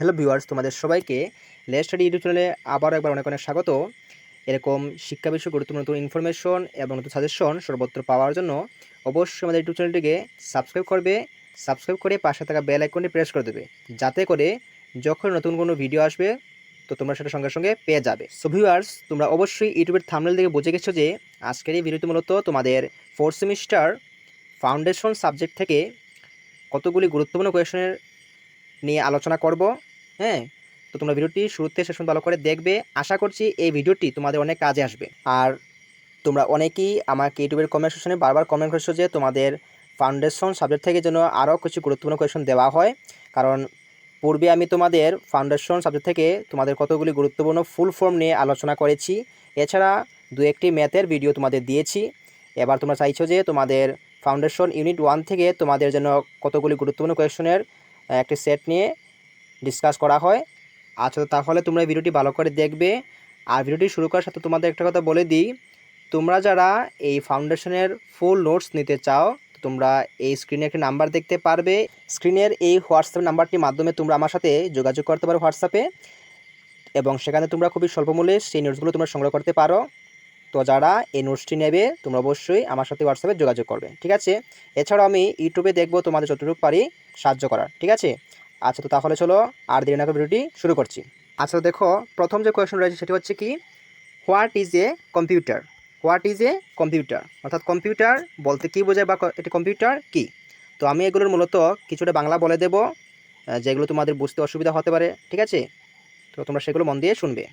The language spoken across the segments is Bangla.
হ্যালো ভিউয়ার্স, তোমাদের সবাইকে লেটস স্টাডি ইউটিউব চ্যানেলে আবারও একবার অনেক অনেক স্বাগত। এরকম শিক্ষা বিষয়ক গুরুত্বপূর্ণ নতুন ইনফরমেশন এবং নতুন সাজেশন সর্বত্র পাওয়ার জন্য অবশ্যই আমাদের ইউটিউব চ্যানেলটিকে সাবস্ক্রাইব করবে। সাবস্ক্রাইব করে পাশে থাকা বেল আইকনটি প্রেস করে দেবে, যাতে করে যখন নতুন কোনো ভিডিও আসবে তো তোমরা সেটা সঙ্গে সঙ্গে পেয়ে যাবে। সো ভিউয়ার্স, তোমরা অবশ্যই ইউটিউবের থাম্বনেল দেখে বুঝে গেছো যে আজকের এই ভিডিওটি মূলত তোমাদের 4th সেমিস্টার ফাউন্ডেশন সাবজেক্ট থেকে কতগুলি গুরুত্বপূর্ণ কোয়েশনের নিয়ে আলোচনা করব। হ্যাঁ, তো তোমরা ভিডিওটি শুরুতে শেষ পর্যন্ত ভালো করে দেখবে। আশা করছি এই ভিডিওটি তোমাদের অনেক কাজে আসবে। আর তোমরা অনেকেই আমাকে ইউটিউবের কমেন্ট সেকশনে বারবার কমেন্ট করছো যে তোমাদের ফাউন্ডেশন সাবজেক্ট থেকে যেন আরও কিছু গুরুত্বপূর্ণ কোয়েশন দেওয়া হয়, কারণ পূর্বে আমি তোমাদের ফাউন্ডেশন সাবজেক্ট থেকে তোমাদের কতগুলি গুরুত্বপূর্ণ ফুল ফর্ম নিয়ে আলোচনা করেছি। এছাড়া দু একটি ম্যাথের ভিডিও তোমাদের দিয়েছি। এবার তোমরা চাইছো যে তোমাদের ফাউন্ডেশন ইউনিট 1 থেকে তোমাদের যেন কতগুলি গুরুত্বপূর্ণ কোয়েশনের একটি সেট নিয়ে ডিসকাস করা হয়। আচ্ছা, তাহলে তোমরা এই ভিডিওটি ভালো করে দেখবে। আর ভিডিওটি শুরু করার সাথে তোমাদের একটা কথা বলে দিই, তোমরা যারা এই ফাউন্ডেশনের ফুল নোটস নিতে চাও তোমরা এই স্ক্রিনে একটি নাম্বার দেখতে পারবে। স্ক্রিনের এই হোয়াটসঅ্যাপ নাম্বারটির মাধ্যমে তোমরা আমার সাথে যোগাযোগ করতে পারো হোয়াটসঅ্যাপে, এবং সেখানে তোমরা খুবই স্বল্প মূল্যে সেই নোটসগুলো তোমরা সংগ্রহ করতে পারো। তো যারা এই নোটসটি নেবে তোমরা অবশ্যই আমার সাথে হোয়াটসঅ্যাপে যোগাযোগ করবে, ঠিক আছে? এছাড়াও আমি ইউটিউবে দেখবো তোমাদের যতটুকু পারি সাহায্য করার, ঠিক আছে? আচ্ছা, তো তাহলে চলো আর দেরি না করে ভিডিওটি শুরু করছি। আচ্ছা, দেখো প্রথম যে কোয়েশন রয়েছে সেটি হচ্ছে কি, what is a computer? What is a computer অর্থাৎ কম্পিউটার বলতে কী বোঝায় বা এটি কম্পিউটার কি? তো আমি এগুলোর মূলত কিছুটা বাংলা বলে দেব, যেগুলো তোমাদের বুঝতে অসুবিধা হতে পারে, ঠিক আছে? তো তোমরা সেগুলো মন দিয়ে শুনবে।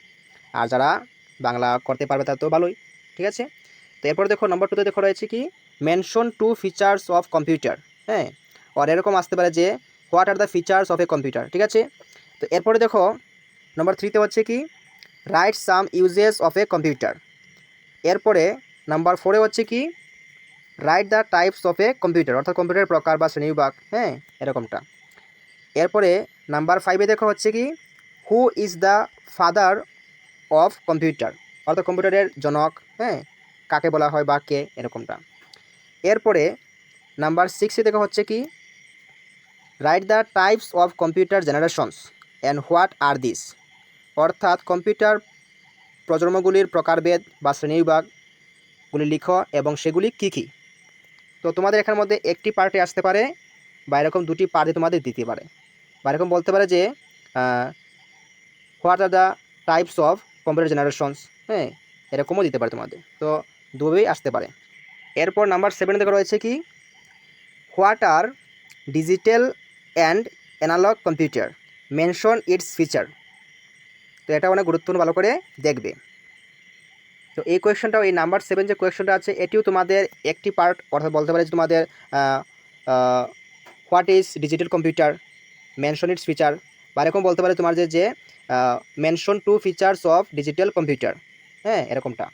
আর যারা বাংলা করতে পারবে তারা তো ভালোই, ঠিক আছে? তো এরপরে দেখো নম্বর 2তে দেখো রয়েছে কি, মেনশন 2 ফিচার্স অফ কম্পিউটার। হ্যাঁ, আর এরকম আসতে পারে যে what are the features of a computer, ঠিক আছে? তো এরপরে দেখো নম্বর 3তে হচ্ছে কি, write some uses of a computer. এরপরে নাম্বার 4এ হচ্ছে কি, write the types of a computer অর্থাৎ কম্পিউটারের প্রকার বা শ্রেণীবিভাগ। হ্যাঁ, এরকমটা। এরপরে নাম্বার 5এ দেখো হচ্ছে কি, who is the father of computer অর্থাৎ কম্পিউটারের জনক। হ্যাঁ, কাকে বলা হয় বা কে, এরকমটা। এরপরে নাম্বার 6এ দেখো হচ্ছে কি, write the types of computer generations and what are this অর্থাৎ কম্পিউটার প্রজন্মগুলির প্রকারভেদ বা শ্রেণীবিভাগগুলি লিখো এবং সেগুলি কী কী। তো তোমাদের এখানের মধ্যে একটি পার্টে আসতে পারে বা এরকম দুটি পার্টে তোমাদের দিতে পারে, বা এরকম বলতে পারে যে what are the types of computer generations. হ্যাঁ, এরকমও দিতে পারে তোমাদের, তো দুভাবেই আসতে পারে। এরপর নাম্বার 7 থেকে রয়েছে কি, what are digital and analog computer, mention its feature. তো এটা অনেক গুরুত্বপূর্ণ, ভালো করে দেখবে। তো এই কোয়েশ্চনটাও, এই নাম্বার 7 যে কোয়েশ্চনটা আছে এটিও তোমাদের একটি পার্ট, অর্থাৎ বলতে পারে যে তোমাদের what is digital computer, mention its feature, বা এরকম বলতে পারে তোমার যে mention 2 features of digital computer. হ্যাঁ, এরকমটা।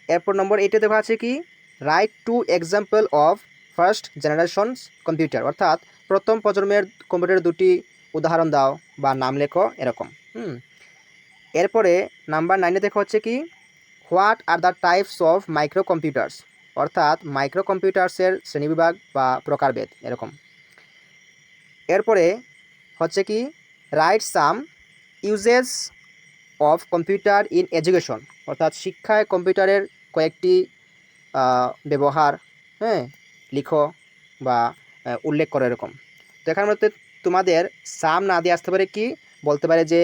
এরপর নম্বর 8-এ দেখা আছে কি, right 2 example of first generations computer অর্থাৎ প্রথম প্রজন্মের কম্পিউটারের দুটি উদাহরণ দাও বা নাম লেখো, এরকম। এরপরে নাম্বার 9-এ দেখা হচ্ছে কি, what are the types of micro computers অর্থাৎ মাইক্রো কম্পিউটার্সের শ্রেণীবিভাগ বা প্রকারভেদ, এরকম। এরপরে হচ্ছে কি, write some uses of computer in education অর্থাৎ শিক্ষায় কম্পিউটারের কয়েকটি ব্যবহার, হ্যাঁ, লিখো বা উল্লেখ করো, এরকম। তো এখানের মধ্যে তোমাদের সাম না দিয়ে আসতে পারে কি, বলতে পারে যে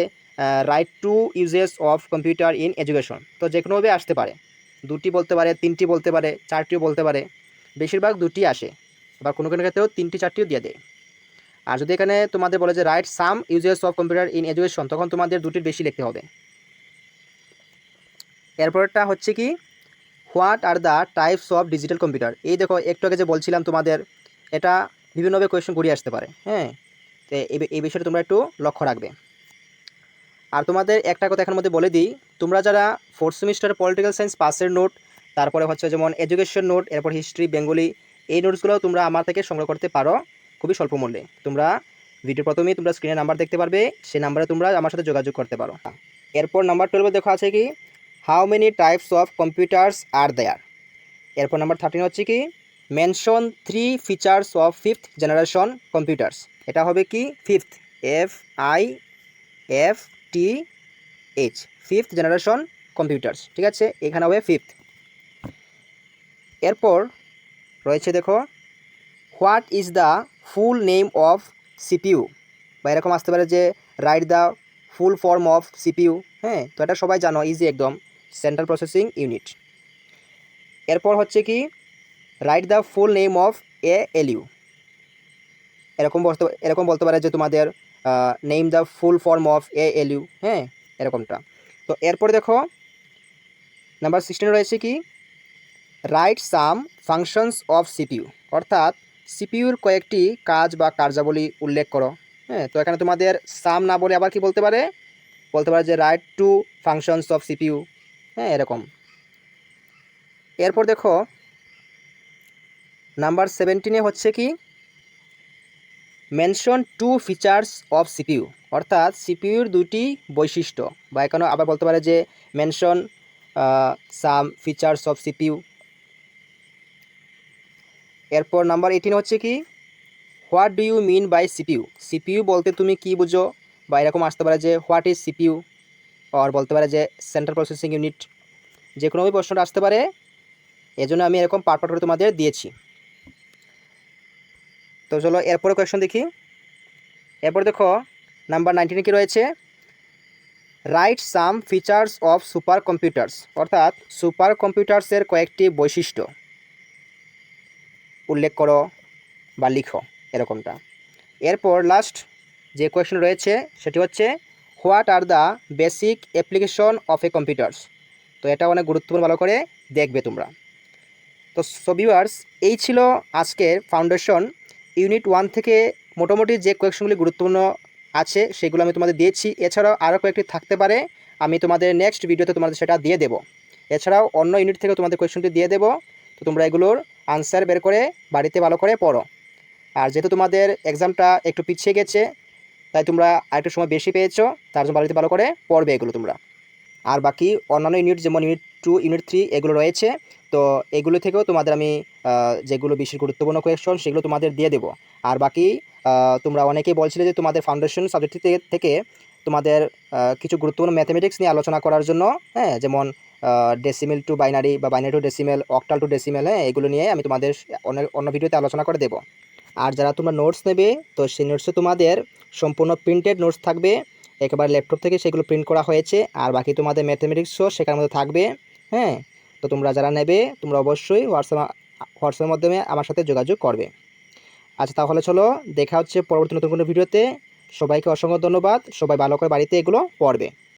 write two uses of computer in education. তো যে কোনোভাবে আসতে পারে, দুটি বলতে পারে, তিনটি বলতে পারে, চারটিও বলতে পারে। বেশিরভাগ দুটি আসে, আবার কোনো কোনো ক্ষেত্রেও তিনটি চারটিও দিয়ে দেয়। আর যদি এখানে তোমাদের বলে যে write some uses of computer in education, তখন তোমাদের দুটির বেশি লিখতে হবে। এরপরটা হচ্ছে কি, what are the types of digital computer. এই দেখো একটু আগে যে বলছিলাম তোমাদের, এটা বিভিন্নভাবে কোয়েশ্চেন ঘুরিয়ে আসতে পারে। হ্যাঁ, তো এই বিষয়টা তোমরা একটু লক্ষ্য রাখবে। আর তোমাদের একটা কথা এখানের মধ্যে বলে দিই, তোমরা যারা 4th সেমিস্টার পলিটিক্যাল সায়েন্স পাসের নোট, তারপরে হচ্ছে যেমন এডুকেশন নোট, এরপর হিস্ট্রি, বেঙ্গলি, এই নোটসগুলো তোমরা আমার থেকে সংগ্রহ করতে পারো খুবই স্বল্প মূল্যে। তোমরা ভিডিও প্রথমেই তোমরা স্ক্রিনে নাম্বার দেখতে পারবে, সেই নাম্বারে তোমরা আমার সাথে যোগাযোগ করতে পারো। এরপর নাম্বার 12 দেখো আছে কি, how many types of computers are there. এরপর নাম্বার 13 হচ্ছে কি, mention 3 features of 5th generation computers. এটা হবে কি, fifth, FIFTH। FTH, fifth generation computers, ঠিক আছে, এখানে হবে ফিফথ। এরপর রয়েছে দেখো what is the full name of CPU, বা এরকম আসতে পারে যে write the full form of CPU. হ্যাঁ, তো এটা সবাই জানো, ইজি একদম, সেন্ট্রাল প্রসেসিং ইউনিট। এরপর হচ্ছে কি right the full name of ALU, এরকম বলতে পারে যে তোমাদের name the full form of ALU, হ্যাঁ, এরকমটা। তো এরপর দেখো নাম্বার 16 রয়েছে কি write some functions of CPU, অর্থাৎ সিপিইউর কয়েকটি কাজ বা কার্যাবলী উল্লেখ করো। হ্যাঁ, তো এখানে তোমাদের সাম না বলে আবার কি বলতে পারে যে write two functions of CPU, হ্যাঁ, এরকম। এরপর দেখো নাম্বার 17 হচ্ছে কি mention two features of CPU, অর্থাৎ সিপিইউর দুটি বৈশিষ্ট্য, বা এখানে আবার বলতে পারে যে mention some features of CPU. এরপর নাম্বার 18 হচ্ছে কি what do you mean by CPU, CPU বলতে তুমি কি বুঝো, বা এরকম আসতে পারে যে হোয়াট ইজ সিপিইউ, আর বলতে পারে যে সেন্ট্রাল প্রসেসিং ইউনিট, যে কোনোভাবে প্রশ্নটা আসতে পারে, এজন্য আমি এরকম পার্ট করে তোমাদের দিয়েছি। তো চলো এরপরে কোয়েশ্চন দেখি। এরপর দেখো নাম্বার 19 কি রয়েছে write some features of super computers, অর্থাৎ সুপার কম্পিউটার্সের কয়েকটি বৈশিষ্ট্য উল্লেখ করো বা লিখো, এরকমটা। এরপর লাস্ট যে কোয়েশ্চন রয়েছে সেটি হচ্ছে what are the basic application of A computers, তো এটা অনেক গুরুত্বপূর্ণ, ভালো করে দেখবে তোমরা। তো সো ভিউয়ার্স, এই ছিল আজকের ফাউন্ডেশন ইউনিট 1 থেকে মোটামুটি যে কোয়েশ্চনগুলি গুরুত্বপূর্ণ আছে সেগুলো আমি তোমাদের দিয়েছি। এছাড়াও আরও কয়েকটি থাকতে পারে, আমি তোমাদের নেক্সট ভিডিওতে তোমাদের সেটা দিয়ে দেবো। এছাড়াও অন্য ইউনিট থেকে তোমাদের কোয়েশ্চনটি দিয়ে দেবো, তো তোমরা এগুলোর আনসার বের করে বাড়িতে ভালো করে পড়ো। আর যেহেতু তোমাদের এক্সামটা একটু পিছিয়ে গেছে, তাই তোমরা আরেকটু সময় বেশি পেয়েছো, তার জন্য বাড়িতে ভালো করে পড়বে এগুলো তোমরা। আর বাকি অন্যান্য ইউনিট যেমন ইউনিট 2, ইউনিট 3 এগুলো রয়েছে, তো এগুলো থেকেও তোমাদের আমি যেগুলো বেশি গুরুত্বপূর্ণ কোয়েশ্চন সেগুলো তোমাদের দিয়ে দেবো। আর বাকি তোমরা অনেকেই বলছিলে যে তোমাদের ফাউন্ডেশন সাবজেক্ট থেকে তোমাদের কিছু গুরুত্বপূর্ণ ম্যাথমেটিক্স নিয়ে আলোচনা করার জন্য, হ্যাঁ, যেমন ডেসিমেল টু বাইনারি বা binary two decimal, octal two decimal, হ্যাঁ, এগুলো নিয়ে আমি তোমাদের অন্য ভিডিওতে আলোচনা করে দেবো। আর যারা তোমরা নোটস নেবে, তো সেই নোটসে তোমাদের সম্পূর্ণ প্রিন্টেড নোটস থাকবে, একেবারে ল্যাপটপ থেকে সেগুলো প্রিন্ট করা হয়েছে। আর বাকি তোমাদের ম্যাথমেটিক্সও সেখানের মধ্যে থাকবে, হ্যাঁ। তো তোমরা যারা নেবে তোমরা অবশ্যই হোয়াটসঅ্যাপের মাধ্যমে আমার সাথে যোগাযোগ করবে। আচ্ছা, তাহলে চলো দেখা হচ্ছে পরবর্তী নতুন কোনো ভিডিওতে। সবাইকে অসংখ্য ধন্যবাদ, সবাই ভালো করে বাড়িতে এগুলো পড়বে।